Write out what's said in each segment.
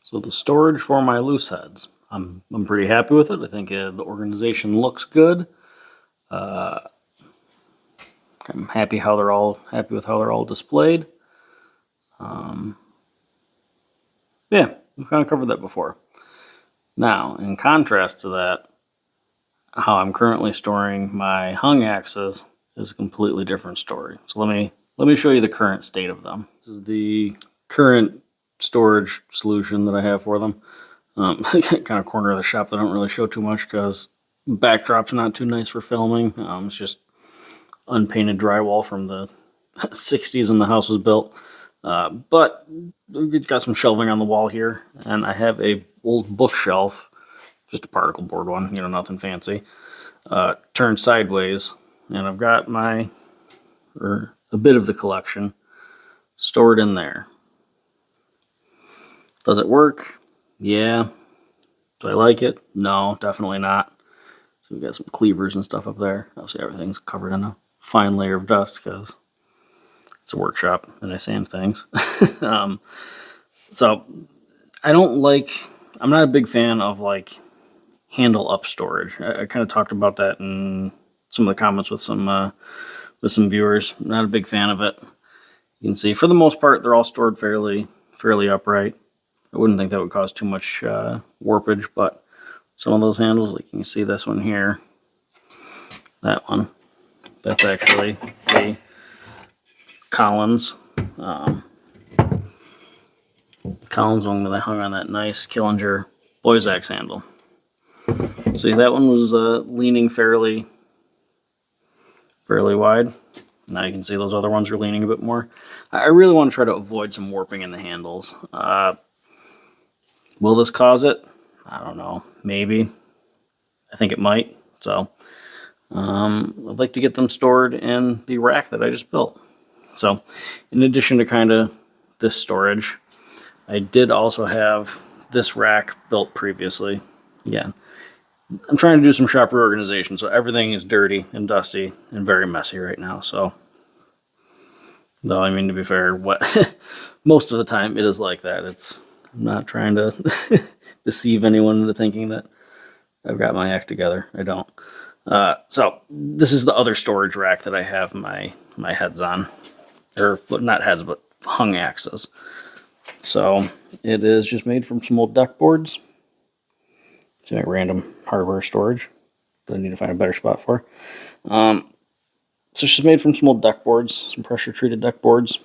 So the storage for my loose heads, I'm pretty happy with it. I think the organization looks good. I'm happy with how they're all displayed. Yeah, we've kind of covered that before. Now, in contrast to that, how I'm currently storing my hung axes is a completely different story. So let me show you the current state of them. This is the current storage solution that I have for them. Kind of corner of the shop that I don't really show too much because backdrop's not too nice for filming. It's just unpainted drywall from the 60s when the house was built. But we've got some shelving on the wall here, and I have a old bookshelf, just a particle board one, nothing fancy, turned sideways, and I've got a bit of the collection stored in there. Does it work? Yeah. Do I like it? No, definitely not. So we've got some cleavers and stuff up there. Obviously everything's covered in a fine layer of dust because it's a workshop and I sand things. So I'm not a big fan of handle up storage. I kind of talked about that in some of the comments with some viewers. I'm not a big fan of it. You can see for the most part they're all stored fairly upright. I wouldn't think that would cause too much warpage, but some of those handles, like you can see this one here, that one, that's actually the Collins one that I hung on that nice Killinger Boys Axe handle. See, that one was leaning fairly wide. Now you can see those other ones are leaning a bit more. I really want to try to avoid some warping in the handles. Will this cause it? I don't know. Maybe. I think it might. So I'd like to get them stored in the rack that I just built. So in addition to kind of this storage, I did also have this rack built previously. Again, I'm trying to do some shop reorganization, so everything is dirty and dusty and very messy right now. So, though, I mean, to be fair, most of the time it is like that. I'm not trying to deceive anyone into thinking that I've got my act together. I don't. So this is the other storage rack that I have my heads on, or not heads, but hung axes. So it is just made from some old deck boards. It's like random hardware storage that I need to find a better spot for. So it's just made from some old deck boards, some pressure treated deck boards.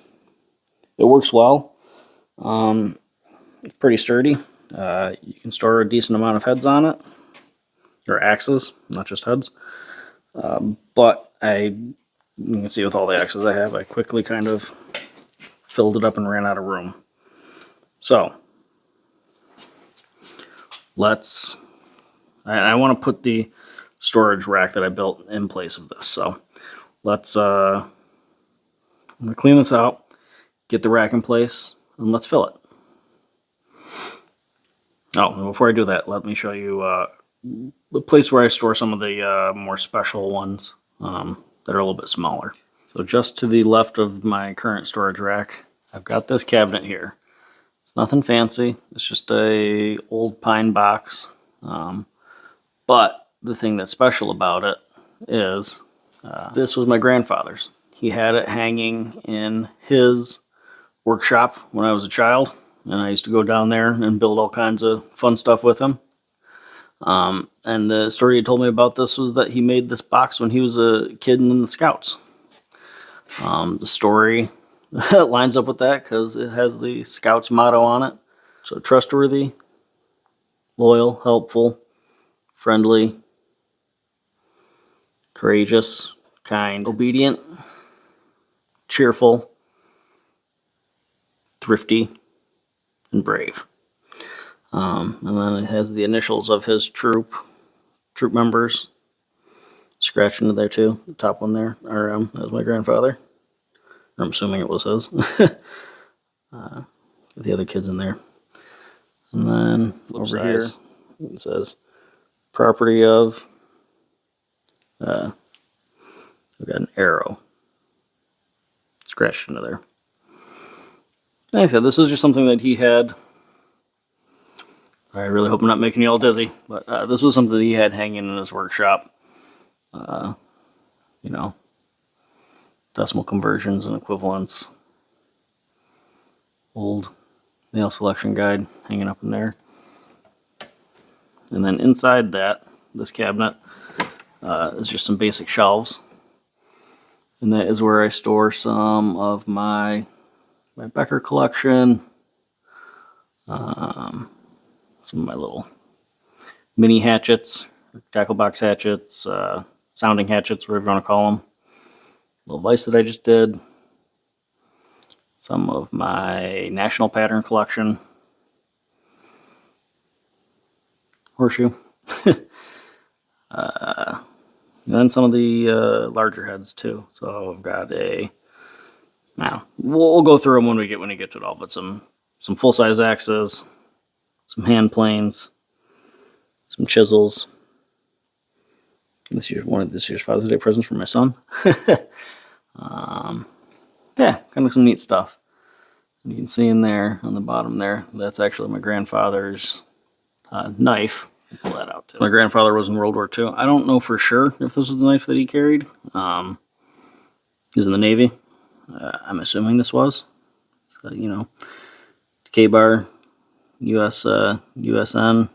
It works well. It's pretty sturdy. You can store a decent amount of heads on it, or axes, not just heads. But you can see with all the axes I have, I quickly kind of filled it up and ran out of room. So I want to put the storage rack that I built in place of this. So I'm going to clean this out, get the rack in place, and let's fill it. Oh, and before I do that, let me show you the place where I store some of the more special ones that are a little bit smaller. So just to the left of my current storage rack, I've got this cabinet here. It's nothing fancy. It's just a old pine box. But the thing that's special about it is this was my grandfather's. He had it hanging in his workshop when I was a child, and I used to go down there and build all kinds of fun stuff with him. And the story he told me about this was that he made this box when he was a kid in the Scouts. The story lines up with that because it has the Scouts motto on it. So trustworthy, loyal, helpful, friendly, courageous, kind, obedient, cheerful, thrifty, and brave. And then it has the initials of his troop members scratched into there too. The top one there, that was my grandfather. I'm assuming it was his. The other kids in there. And then over here it says property of. We've got an arrow scratched into there. Like I said, this is just something that he had I really hope I'm not making you all dizzy, but this was something that he had hanging in his workshop. You know, decimal conversions and equivalents. Old nail selection guide hanging up in there. And then inside that, this cabinet, is just some basic shelves. And that is where I store some of my Becker collection, some of my little mini hatchets, tackle box hatchets, sounding hatchets, whatever you want to call them. Little vise that I just did. Some of my national pattern collection. Horseshoe. And then some of the larger heads too. So I've got now we'll go through them when we get to it all. But some full size axes, some hand planes, some chisels. One of this year's Father's Day presents for my son. Yeah, kind of some neat stuff. You can see in there on the bottom there, that's actually my grandfather's knife. Pull that out too. My grandfather was in World War II. I don't know for sure if this was the knife that he carried. He was in the Navy. I'm assuming this was. So, you know, K-bar, USN,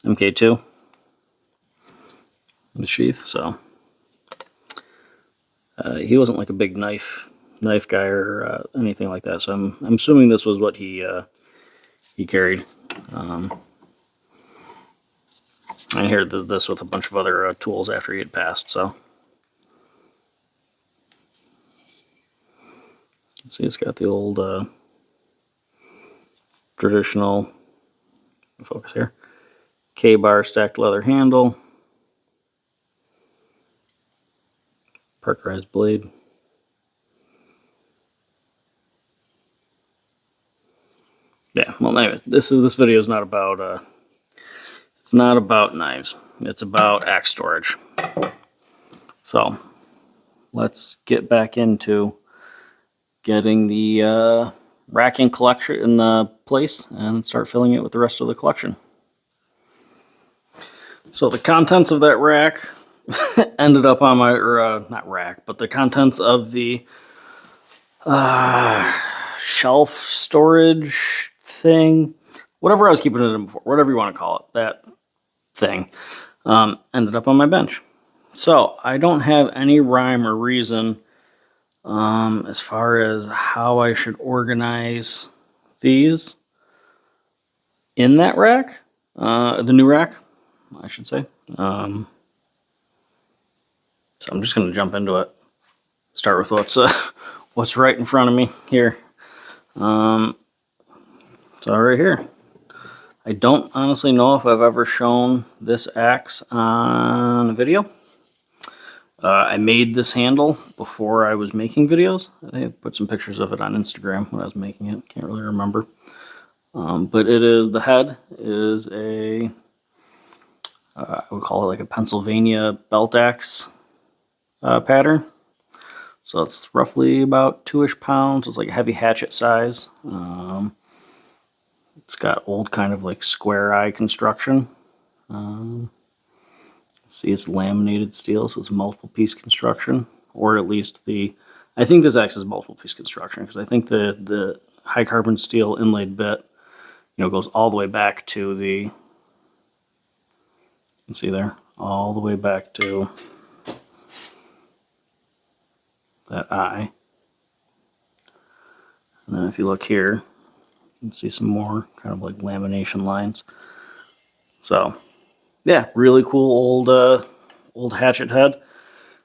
MK2. The sheath. So he wasn't like a big knife guy or anything like that. So I'm assuming this was what he carried. I inherited this with a bunch of other tools after he had passed, so. You can see it's got the old traditional, focus here, K-bar stacked leather handle, parkerized blade. Yeah, well anyways, this video is not about it's not about knives. It's about axe storage. So let's get back into getting the racking collection in the place and start filling it with the rest of the collection. So the contents of that rack ended up on my, not rack, but the contents of the shelf storage thing, whatever I was keeping it in before, whatever you want to call it, that thing, ended up on my bench. So I don't have any rhyme or reason as far as how I should organize these in that rack, the new rack, I should say. So I'm just going to jump into it. Start with what's right in front of me here. So right here. I don't honestly know if I've ever shown this axe on a video. I made this handle before I was making videos. I think I put some pictures of it on Instagram when I was making it. Can't really remember. But it is, the head is a, I would call it like a Pennsylvania belt axe pattern. So it's roughly about 2-ish pounds. It's like a heavy hatchet size. It's got old kind of like square eye construction. See, it's laminated steel, so it's multiple piece construction, or at least I think this axe is multiple piece construction because I think the high carbon steel inlaid bit, goes all the way back to you can see there, all the way back to that eye. And then if you look here, you can see some more kind of like lamination lines. So yeah, really cool old hatchet head.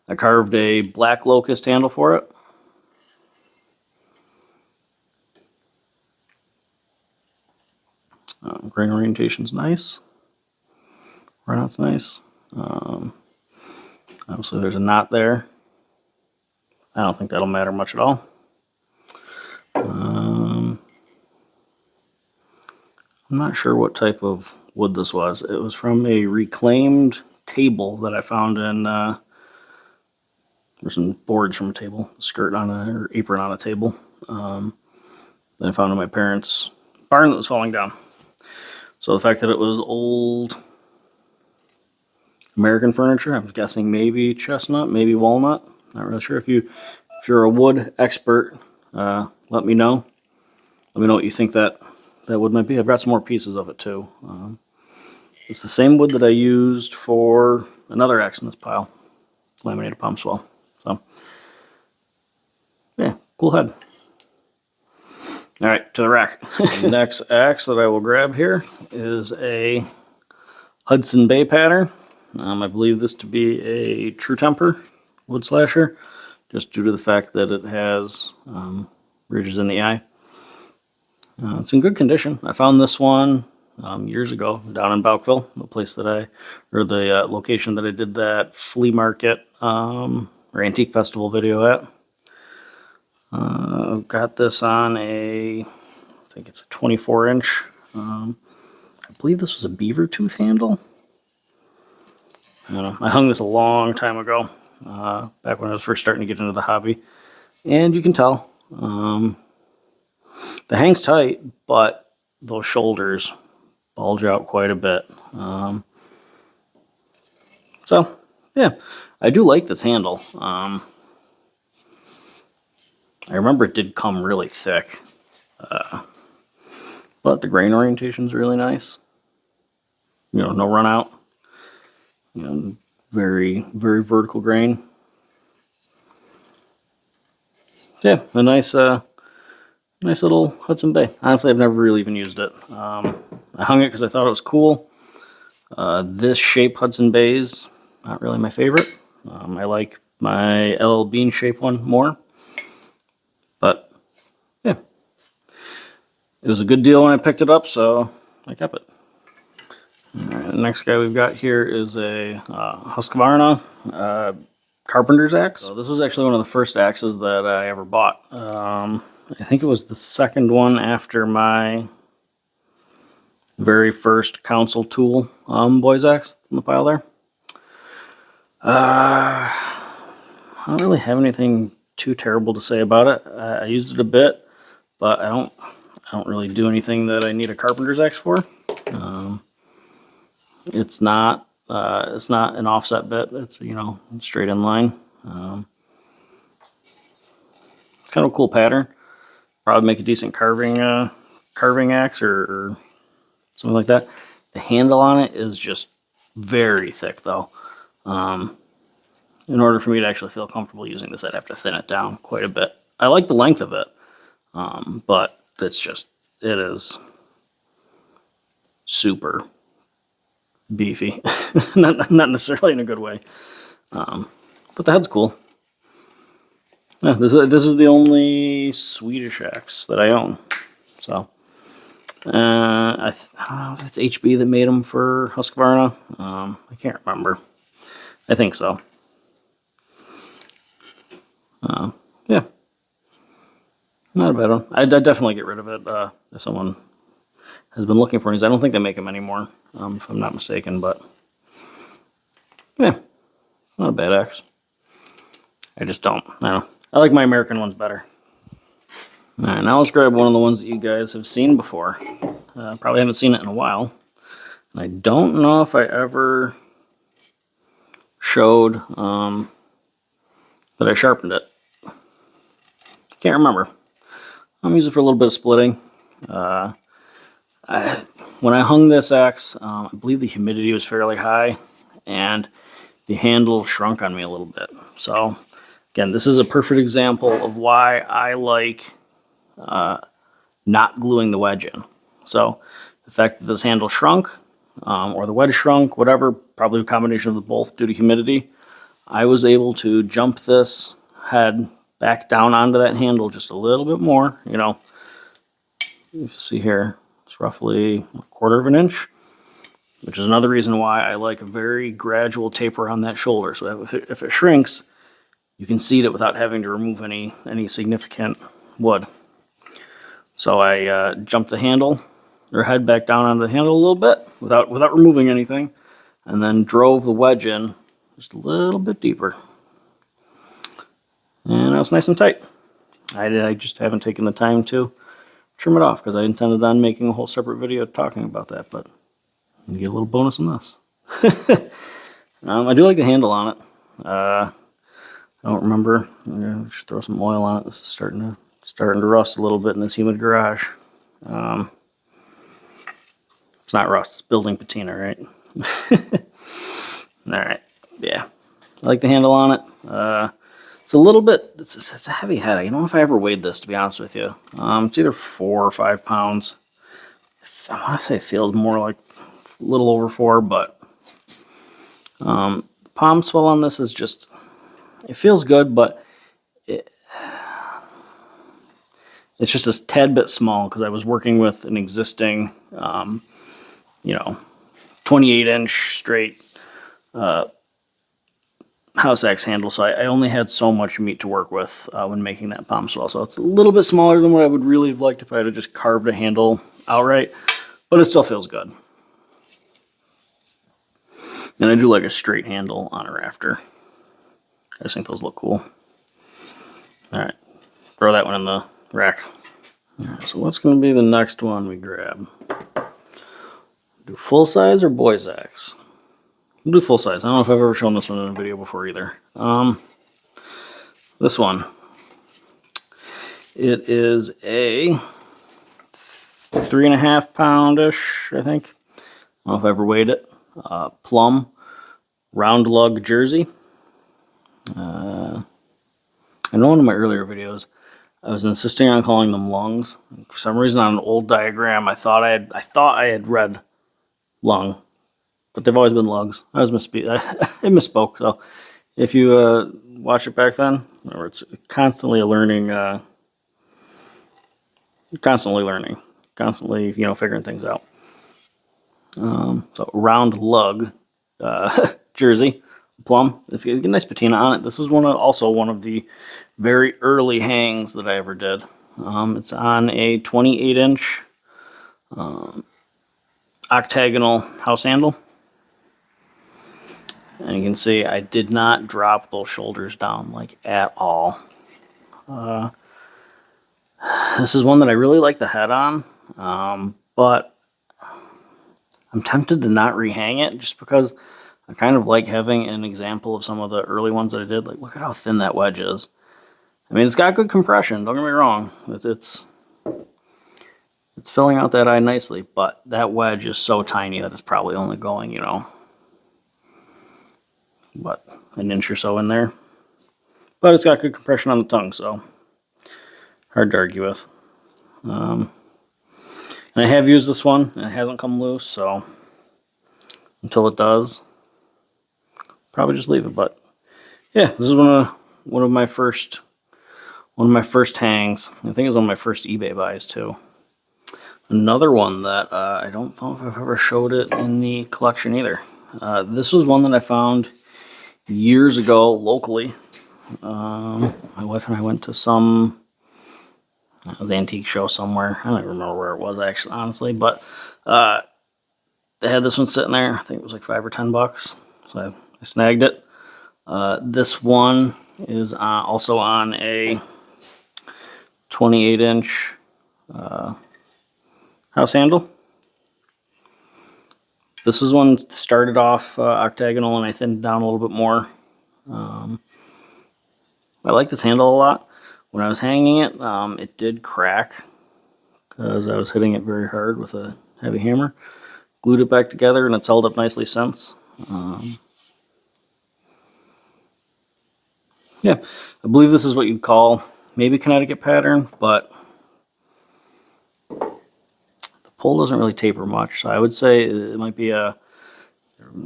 I carved a black locust handle for it. Grain orientation's nice. Runout's nice. Obviously there's a knot there. I don't think that'll matter much at all. I'm not sure what type of wood this was. It was from a reclaimed table that I found in, there's some boards from a table, skirt on or apron on a table, that I found in my parents' barn that was falling down. So the fact that it was old American furniture, I'm guessing maybe chestnut, maybe walnut. Not really sure. If you're a wood expert, let me know. Let me know what you think that wood might be. I've got some more pieces of it too. It's the same wood that I used for another axe in this pile, laminated palm swell. So yeah, cool head. All right, to the rack. The next axe that I will grab here is a Hudson Bay pattern. I believe this to be a True Temper wood slasher, just due to the fact that it has ridges in the eye. It's in good condition. I found this one years ago down in Bouckville, the location that I did that flea market or antique festival video at. I've got this on I think it's a 24-inch. I believe this was a beaver tooth handle. I don't know. I hung this a long time ago, back when I was first starting to get into the hobby. And you can tell, the hang's tight, but those shoulders bulge out quite a bit. So, yeah, I do like this handle. I remember it did come really thick, but the grain orientation is really nice. You know, no run out. You know, very, very vertical grain. Yeah, a nice little Hudson Bay. Honestly, I've never really even used it. I hung it because I thought it was cool. This shape Hudson Bay's not really my favorite. I like my LL Bean shape one more. But yeah, it was a good deal when I picked it up, so I kept it. All right, the next guy we've got here is a Husqvarna carpenter's axe. So this was actually one of the first axes that I ever bought. I think it was the second one after my very first council tool boys axe in the pile there. I don't really have anything too terrible to say about it. I used it a bit, but I don't really do anything that I need a carpenter's axe for. It's not an offset bit. It's, you know, straight in line. It's kind of a cool pattern. Probably make a decent carving axe or something like that. The handle on it is just very thick, though. In order for me to actually feel comfortable using this, I'd have to thin it down quite a bit. I like the length of it, but it is super beefy. not necessarily in a good way, but the head's cool. Yeah, this is the only Swedish axe that I own. So I don't know if it's HB that made them for Husqvarna. I can't remember. I think so. Yeah, not a bad one. I'd definitely get rid of it if someone has been looking for these. I don't think they make them anymore, if I'm not mistaken. But yeah, not a bad axe. I just don't. I don't know. I like my American ones better. All right, now let's grab one of the ones that you guys have seen before. Probably haven't seen it in a while. I don't know if I ever showed that I sharpened it. Can't remember. I'm using it for a little bit of splitting. When I hung this axe, I believe the humidity was fairly high, and the handle shrunk on me a little bit. So, again, this is a perfect example of why I like not gluing the wedge in. So, the fact that this handle shrunk, or the wedge shrunk, whatever, probably a combination of the both due to humidity, I was able to jump this head back down onto that handle just a little bit more. You know, you see here, it's roughly 1/4 of an inch, which is another reason why I like a very gradual taper on that shoulder. So if it shrinks, you can seat it without having to remove any significant wood. So I jumped the handle, or head back down onto the handle a little bit without removing anything, and then drove the wedge in just a little bit deeper. And that was nice and tight. I just haven't taken the time to trim it off because I intended on making a whole separate video talking about that, but you get a little bonus in this. I do like the handle on it. I don't remember. I should throw some oil on it. This is starting to rust a little bit in this humid garage. It's not rust, it's building patina, right? Alright, yeah. I like the handle on it. It's a little bit, it's a heavy head. I don't know if I ever weighed this, to be honest with you. It's either 4 or 5 pounds. I want to say it feels more like a little over 4, but the palm swell on this is just, it feels good, but it's just a tad bit small because I was working with an existing, 28-inch straight house axe handle, so I only had so much meat to work with when making that palm swell. So it's a little bit smaller than what I would really have liked if I had just carved a handle outright, but it still feels good. And I do like a straight handle on a rafter. I just think those look cool. Alright, throw that one in the rack. Alright, so what's going to be the next one we grab? Do full size or boy's axe? We'll do full size. I don't know if I've ever shown this one in a video before either. This one. It is a 3.5 pound-ish, I think. I don't know if I ever weighed it. Plum round lug jersey. I know in one of my earlier videos I was insisting on calling them lungs. For some reason on an old diagram I thought I had read lung, but they've always been lugs. I misspoke. So if you watch it back then, or it's constantly learning, constantly figuring things out. So round lug jersey, plum. It's got a nice patina on it. This was also one of the very early hangs that I ever did. It's on a 28-inch octagonal house handle. And you can see I did not drop those shoulders down like at all. This is one that I really like the head on, but I'm tempted to not rehang it just because I kind of like having an example of some of the early ones that I did. Like, look at how thin that wedge is. I mean, it's got good compression, don't get me wrong. It's filling out that eye nicely, but that wedge is so tiny that it's probably only going, what, an inch or so in there. But it's got good compression on the tongue, so hard to argue with. And I have used this one, and it hasn't come loose, so until it does, probably just leave it. But yeah, this is one of my first hangs. I think it was one of my first eBay buys too. Another one that I don't know if I've ever showed it in the collection either. This was one that I found years ago locally. My wife and I went to some antique show somewhere. I don't even remember where it was actually, honestly, but they had this one sitting there. I think it was like $5 or $10, so I snagged it. This one is also on a 28-inch house handle. This is one started off octagonal, and I thinned it down a little bit more. I like this handle a lot. When I was hanging it, it did crack because I was hitting it very hard with a heavy hammer. Glued it back together, and it's held up nicely since. Yeah, I believe this is what you'd call maybe Connecticut pattern, but the pole doesn't really taper much, so I would say it might be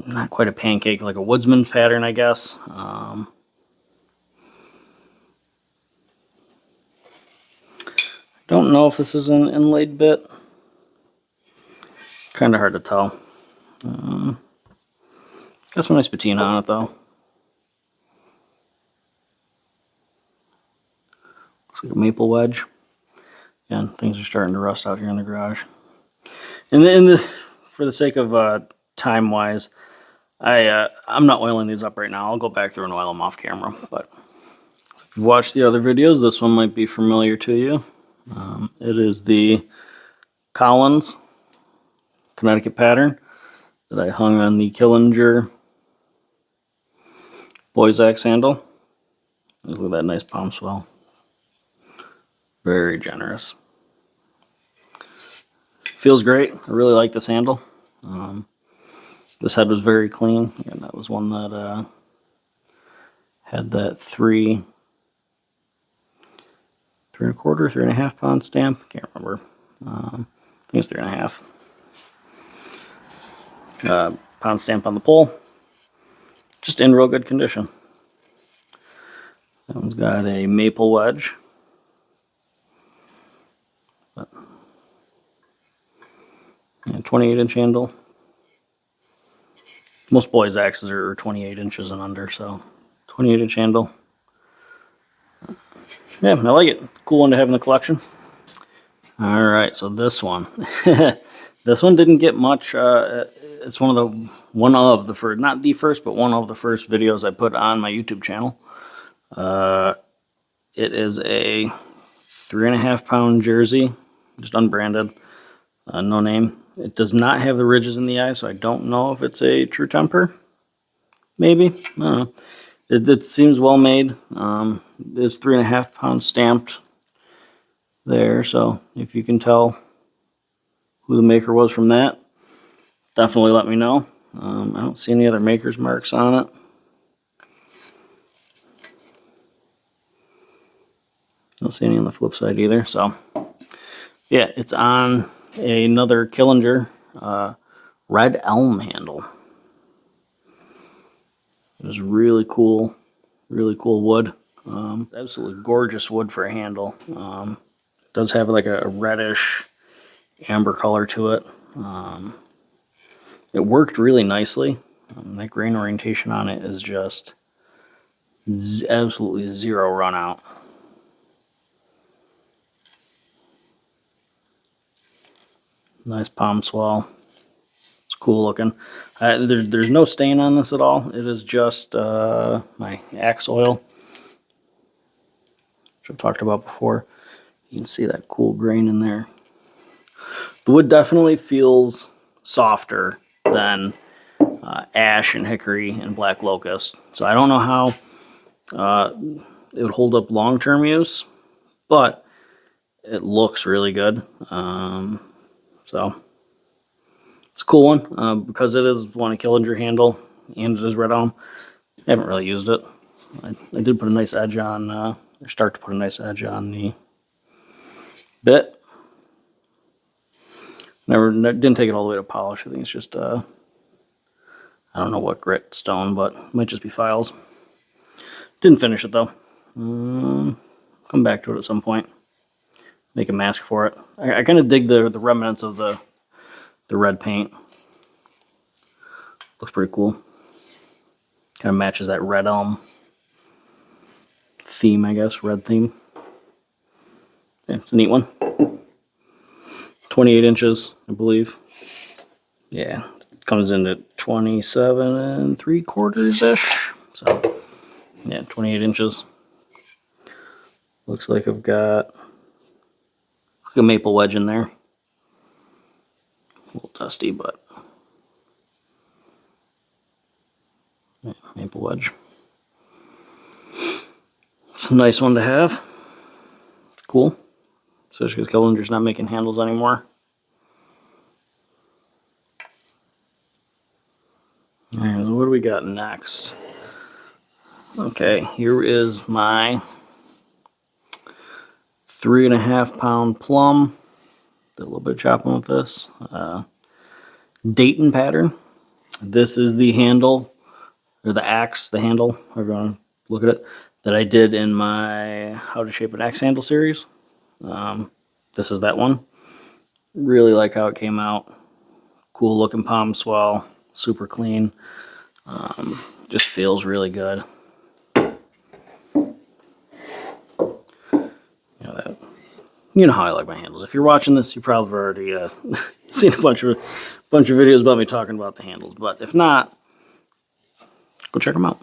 not quite a pancake, like a woodsman pattern, I guess. Don't know if this is an inlaid bit. Kind of hard to tell. Got some nice patina on it though. Looks like a maple wedge. Again, things are starting to rust out here in the garage. And for the sake of time-wise, I'm not oiling these up right now. I'll go back through and oil them off camera. But if you've watched the other videos, this one might be familiar to you. It is the Collins Connecticut pattern that I hung on the Killinger Boys Axe handle. Look at that nice palm swell. Very generous. Feels great. I really like this handle. This head was very clean, and that was one that had that 3.25, 3.5 pound stamp. Can't remember. I think it was 3.5. Pound stamp on the pole. Just in real good condition. That one's got a maple wedge. But, yeah, 28-inch handle. Most boys' axes are 28 inches and under, so 28-inch handle. Yeah, I like it. Cool one to have in the collection. All right, so this one. This one didn't get much. It's one of the first, not the first, but one of the first videos I put on my YouTube channel. It is a 3.5 pound jersey, just unbranded, no name. It does not have the ridges in the eye, so I don't know if it's a true temper. Maybe, I don't know. It seems well made. It's 3.5 pounds stamped there, so if you can tell who the maker was from that, definitely let me know. I don't see any other maker's marks on it. Don't see any on the flip side either. So, yeah, it's on another Killinger red elm handle. It was really cool wood. It's absolutely gorgeous wood for a handle. It does have like a reddish amber color to it. It worked really nicely. That grain orientation on it is just absolutely zero run out. Nice palm swell. It's cool looking. There's no stain on this at all. It is just my axe oil, which I've talked about before. You can see that cool grain in there. The wood definitely feels softer than ash and hickory and black locust. So I don't know how it would hold up long-term use, but it looks really good. So it's a cool one because it is one a Killinger handle and it is red elm. I haven't really used it. I did put a nice edge on, or start to put a nice edge on the bit. Didn't take it all the way to polish. I think it's just I don't know what grit stone, but it might just be files. Didn't finish it though. Come back to it at some point. Make a mask for it. I kind of dig the remnants of the red paint. Looks pretty cool. Kind of matches that red elm theme, I guess. Red theme. Yeah, it's a neat one. 28 inches, I believe. Yeah, it comes in at 27 3/4-ish. So, yeah, 28 inches. Looks like I've got a maple wedge in there. A little dusty, but yeah, maple wedge. It's a nice one to have. It's cool. Especially because Killinger's not making handles anymore. Alright, so what do we got next? Okay, here is my 3.5 pound plum. Did a little bit of chopping with this. Dayton pattern. This is the handle, or the axe, the handle, however you want to look at it, that I did in my How to Shape an Axe Handle series. This is that one. Really like how it came out. Cool looking palm swell, super clean. Just feels really good. You know how I like my handles. If you're watching this, you probably already seen a bunch of videos about me talking about the handles. But if not, go check them out.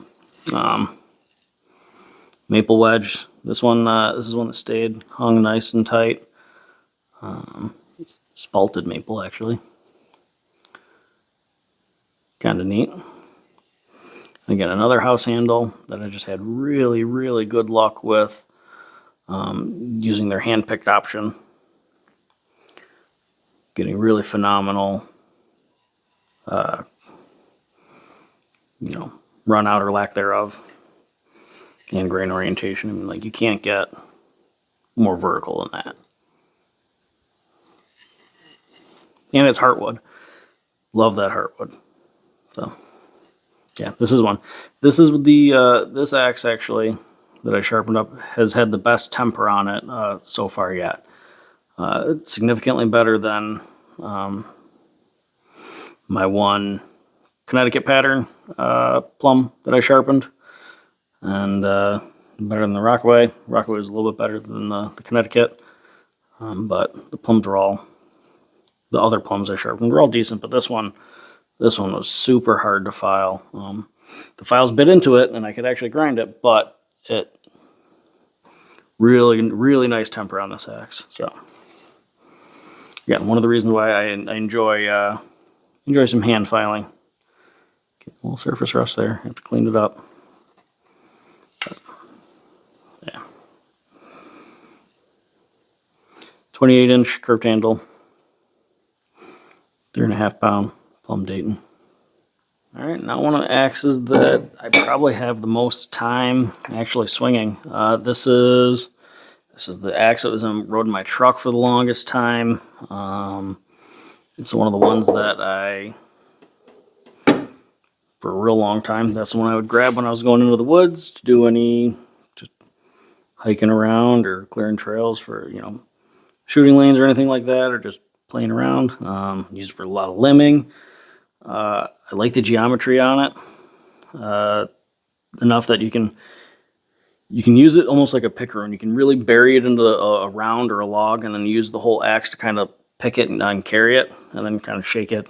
Maple wedge. This one, this is one that stayed hung nice and tight. Spalted maple, actually. Kind of neat. Again, another house handle that I just had really, really good luck with using their hand-picked option. Getting really phenomenal, run out or lack thereof, and grain orientation. I mean, like, you can't get more vertical than that. And it's heartwood. Love that heartwood. So, yeah, this is one. This is the this axe actually that I sharpened up has had the best temper on it so far yet. It's significantly better than my one Connecticut pattern plum that I sharpened, and better than the Rockaway. Rockaway is a little bit better than the Connecticut, but the plums are all, the other plums I sharpened were all decent, but this one was super hard to file. The files bit into it, and I could actually grind it, but it really, really nice temper on this axe. So, again, one of the reasons why I enjoy some hand filing. Get a little surface rust there. Have to clean it up. But, yeah. 28-inch curved handle. 3.5 pound plum Dayton. All right, now one of the axes that I probably have the most time actually swinging. This is the axe that was rode in my truck for the longest time. It's one of the ones that for a real long time, that's the one I would grab when I was going into the woods to do any just hiking around or clearing trails for, shooting lanes or anything like that, or just playing around. Used it for a lot of limbing. I like the geometry on it enough that you can use it almost like a picker, and you can really bury it into a round or a log, and then use the whole axe to kind of pick it and carry it, and then kind of shake it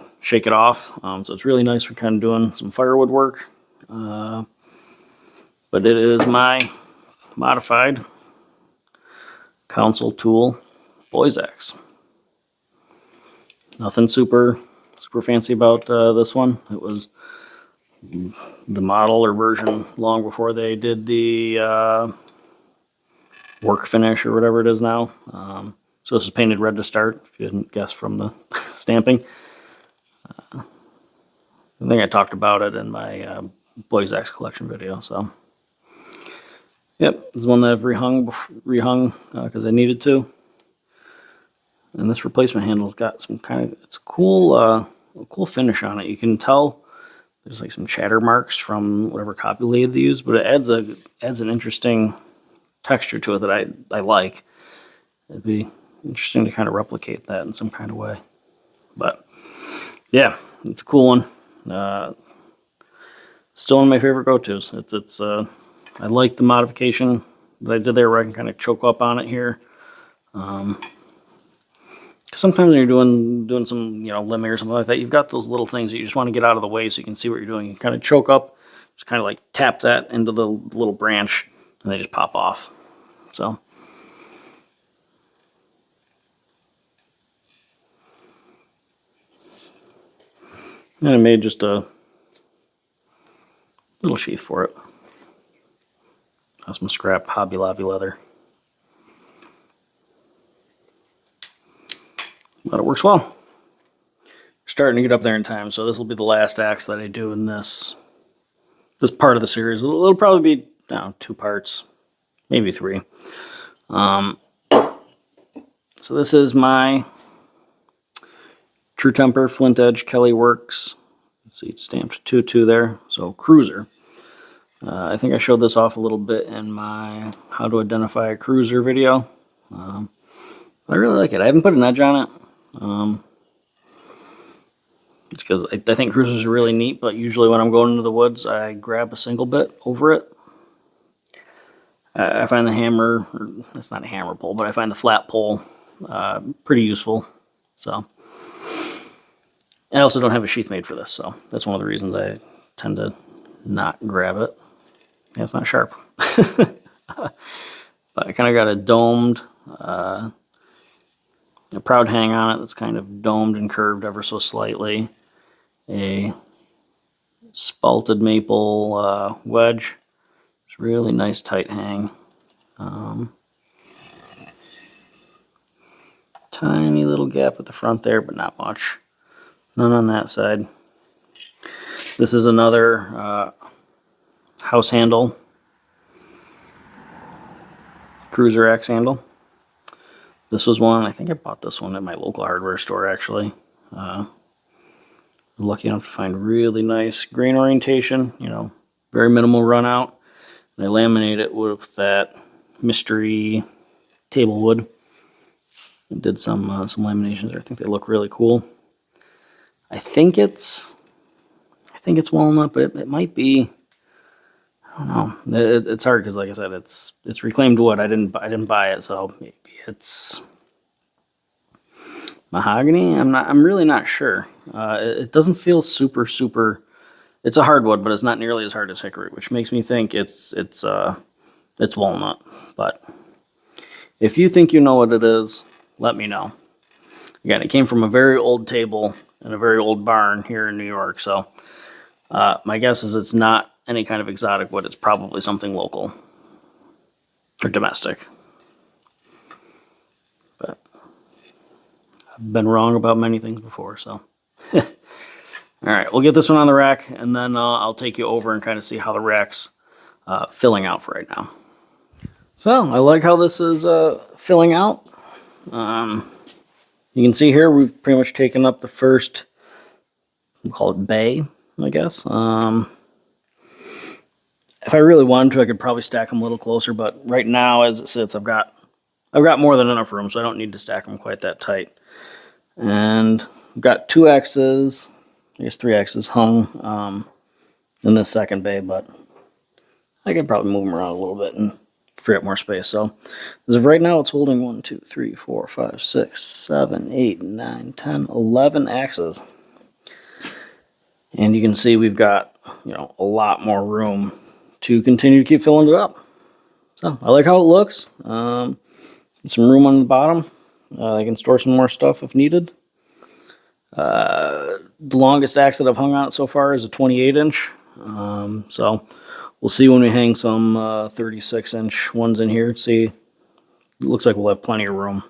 off. So it's really nice for kind of doing some firewood work. But it is my modified council tool boys axe. Nothing super fancy about this one. It was the model or version long before they did the work finish or whatever it is now. So this is painted red to start, if you didn't guess from the stamping. I think I talked about it in my Boys Axe collection video. So, yep, this is one that I've rehung because I needed to. And this replacement handle's got some it's a cool finish on it. You can tell there's like some chatter marks from whatever copy lathe they use, but it adds an interesting texture to it that I like. It'd be interesting to kind of replicate that in some kind of way. But yeah, it's a cool one. Still one of my favorite go-tos. It's I like the modification that I did there, where I can kind of choke up on it here. Sometimes when you're doing some limbing or something like that, you've got those little things that you just want to get out of the way so you can see what you're doing. You kind of choke up, just kind of like tap that into the little branch, and they just pop off. So. And I made just a little sheath for it. That's some scrap Hobby Lobby leather. But it works well. Starting to get up there in time, so this will be the last axe that I do in this part of the series. It'll probably be 2 parts, maybe 3. So this is my True Temper Flint Edge Kelly Works. Let's see, it's stamped 2-2 there. So cruiser. I think I showed this off a little bit in my How to Identify a Cruiser video. I really like it. I haven't put an edge on it. It's because I think cruisers are really neat, but usually when I'm going into the woods, I grab a single bit over it. I find the hammer, or it's not a hammer pole, but I find the flat pole pretty useful. So, I also don't have a sheath made for this, so that's one of the reasons I tend to not grab it. Yeah, it's not sharp. But I kind of got a domed a proud hang on it that's kind of domed and curved ever so slightly. A spalted maple wedge. It's really nice tight hang. Tiny little gap at the front there, but not much. None on that side. This is another house handle, cruiser axe handle. This was one, I think I bought this one at my local hardware store actually. I'm lucky enough to find really nice grain orientation, you know, very minimal run out. And I laminate it with that mystery table wood. I did some laminations there. I think they look really cool. I think it's walnut, but it might be. I don't know. It's hard because, like I said, it's reclaimed wood. I didn't buy it, so maybe it's mahogany. I'm really not sure. It doesn't feel super. It's a hardwood, but it's not nearly as hard as hickory, which makes me think it's walnut. But if you think you know what it is, let me know. Again, it came from a very old table in a very old barn here in New York, so my guess is it's not any kind of exotic wood. It's probably something local or domestic. But I've been wrong about many things before, so. All right, we'll get this one on the rack, and then I'll take you over and kind of see how the rack's filling out for right now. So I like how this is filling out. You can see here we've pretty much taken up the first, we'll call it bay, I guess. If I really wanted to, I could probably stack them a little closer, but right now, as it sits, I've got more than enough room, so I don't need to stack them quite that tight. And I've got 2 X's, I guess 3 X's hung in this second bay, but I could probably move them around a little bit and free up more space. So as of right now, it's holding 1, 2, 3, 4, 5, 6, 7, 8, 9, 10, 11 axes. And you can see we've got, you know, a lot more room to continue to keep filling it up. So I like how it looks. Some room on the bottom. I can store some more stuff if needed. The longest axe that I've hung on it so far is a 28-inch. So we'll see when we hang some 36-inch ones in here. See, it looks like we'll have plenty of room.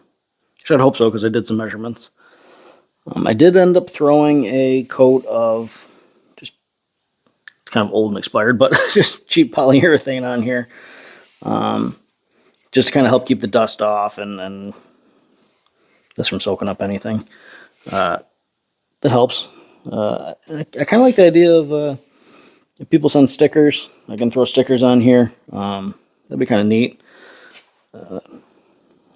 Should hope so, because I did some measurements. I did end up throwing a coat of just, it's kind of old and expired, but just cheap polyurethane on here. Just to kind of help keep the dust off and this from soaking up anything. That helps. I kind of like the idea of if people send stickers, I can throw stickers on here. That'd be kind of neat. I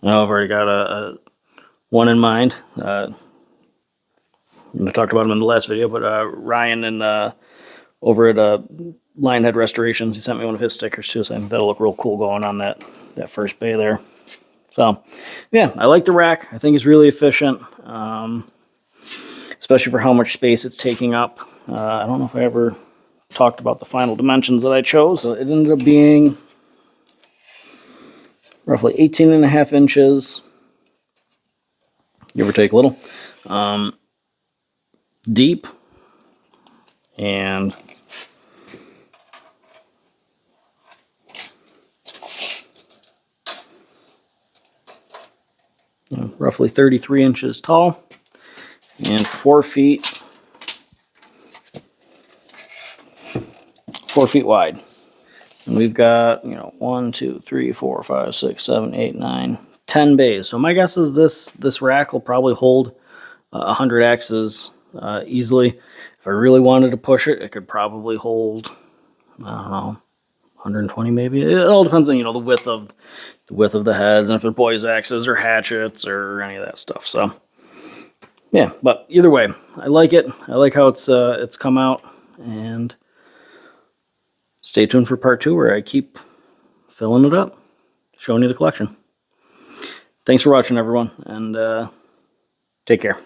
know I've already got a one in mind. I talked about him in the last video, but Ryan and over at Lionhead Restorations, he sent me one of his stickers too, so I think that'll look real cool going on that first bay there. So, yeah, I like the rack. I think it's really efficient, especially for how much space it's taking up. I don't know if I ever talked about the final dimensions that I chose. It ended up being roughly 18.5 inches, give or take a little, deep, and roughly 33 inches tall, and 4 feet wide. And we've got, 1, 2, 3, 4, 5, 6, 7, 8, 9, 10 bays. So my guess is this rack will probably hold 100 axes easily. If I really wanted to push it, it could probably hold, I don't know, 120 maybe. It all depends on the width of the heads, and if they're boys' axes or hatchets or any of that stuff. So yeah, but either way, I like it. I like how it's come out, and stay tuned for part 2 where I keep filling it up, showing you the collection. Thanks for watching, everyone, and take care.